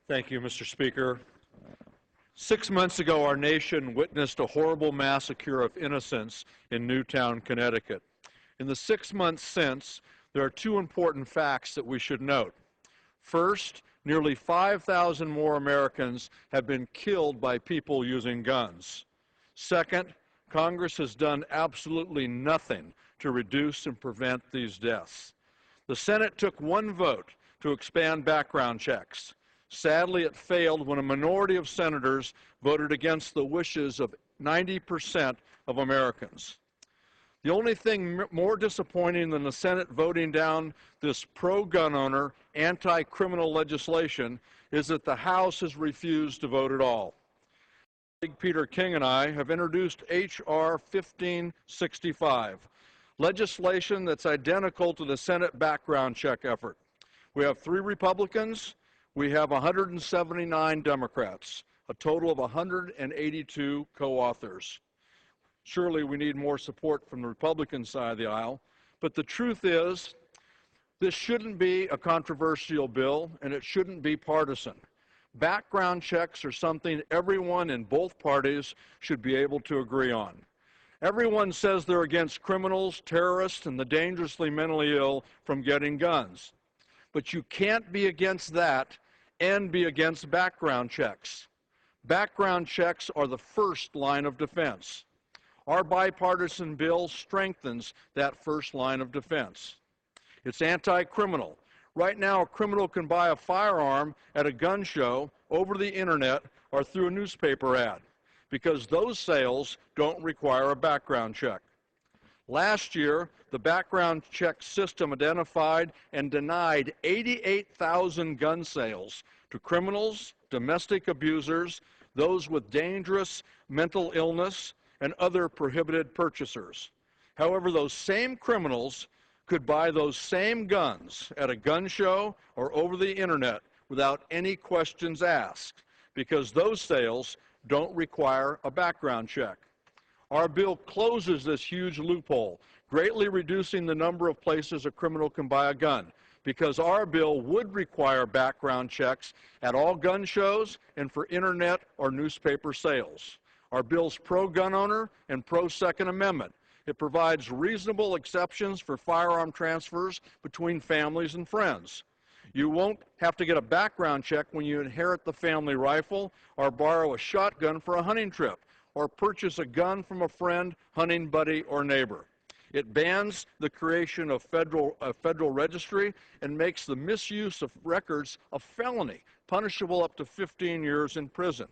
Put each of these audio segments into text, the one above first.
Thank you, Mr. Speaker. 6 months ago, our nation witnessed a horrible massacre of innocents in Newtown, Connecticut. In the 6 months since, there are two important facts that we should note. First, nearly 5,000 more Americans have been killed by people using guns. Second, Congress has done absolutely nothing to reduce and prevent these deaths. The Senate took one vote to expand background checks. Sadly, it failed when a minority of senators voted against the wishes of 90% of Americans. The only thing more disappointing than the Senate voting down this pro-gun owner, anti-criminal legislation is that the House has refused to vote at all. Peter King and I have introduced H.R. 1565, legislation that's identical to the Senate background check effort. We have 3 Republicans. We have 179 Democrats, a total of 182 co-authors. Surely we need more support from the Republican side of the aisle, but the truth is, this shouldn't be a controversial bill, and it shouldn't be partisan. Background checks are something everyone in both parties should be able to agree on. Everyone says they're against criminals, terrorists, and the dangerously mentally ill from getting guns. But you can't be against that and be against background checks. Background checks are the first line of defense. Our bipartisan bill strengthens that first line of defense. It's anti-criminal. Right now, a criminal can buy a firearm at a gun show, over the internet, or through a newspaper ad, because those sales don't require a background check. Last year, the background check system identified and denied 88,000 gun sales to criminals, domestic abusers, those with dangerous mental illness, and other prohibited purchasers. However, those same criminals could buy those same guns at a gun show or over the internet without any questions asked, because those sales don't require a background check. Our bill closes this huge loophole, greatly reducing the number of places a criminal can buy a gun, because our bill would require background checks at all gun shows and for internet or newspaper sales. Our bill's pro-gun owner and pro-Second Amendment. It provides reasonable exceptions for firearm transfers between families and friends. You won't have to get a background check when you inherit the family rifle or borrow a shotgun for a hunting trip, or purchase a gun from a friend, hunting buddy, or neighbor. It bans the creation of federal registry and makes the misuse of records a felony, punishable up to 15 years in prison.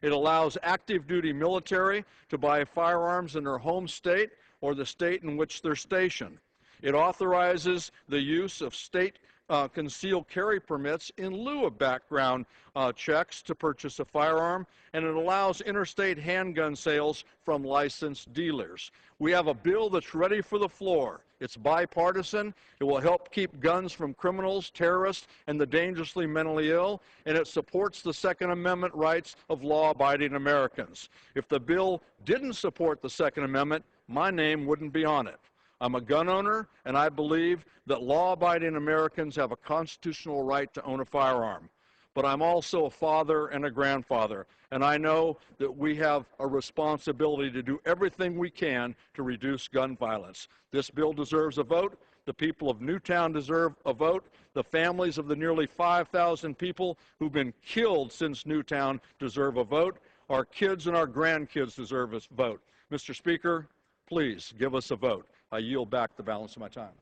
It allows active duty military to buy firearms in their home state or the state in which they're stationed. It authorizes the use of state concealed carry permits in lieu of background checks to purchase a firearm, and it allows interstate handgun sales from licensed dealers. We have a bill that's ready for the floor. It's bipartisan. It will help keep guns from criminals, terrorists, and the dangerously mentally ill, and it supports the Second Amendment rights of law-abiding Americans. If the bill didn't support the Second Amendment, my name wouldn't be on it. I'm a gun owner, and I believe that law-abiding Americans have a constitutional right to own a firearm. But I'm also a father and a grandfather, and I know that we have a responsibility to do everything we can to reduce gun violence. This bill deserves a vote. The people of Newtown deserve a vote. The families of the nearly 5,000 people who've been killed since Newtown deserve a vote. Our kids and our grandkids deserve a vote. Mr. Speaker, please give us a vote. I yield back the balance of my time.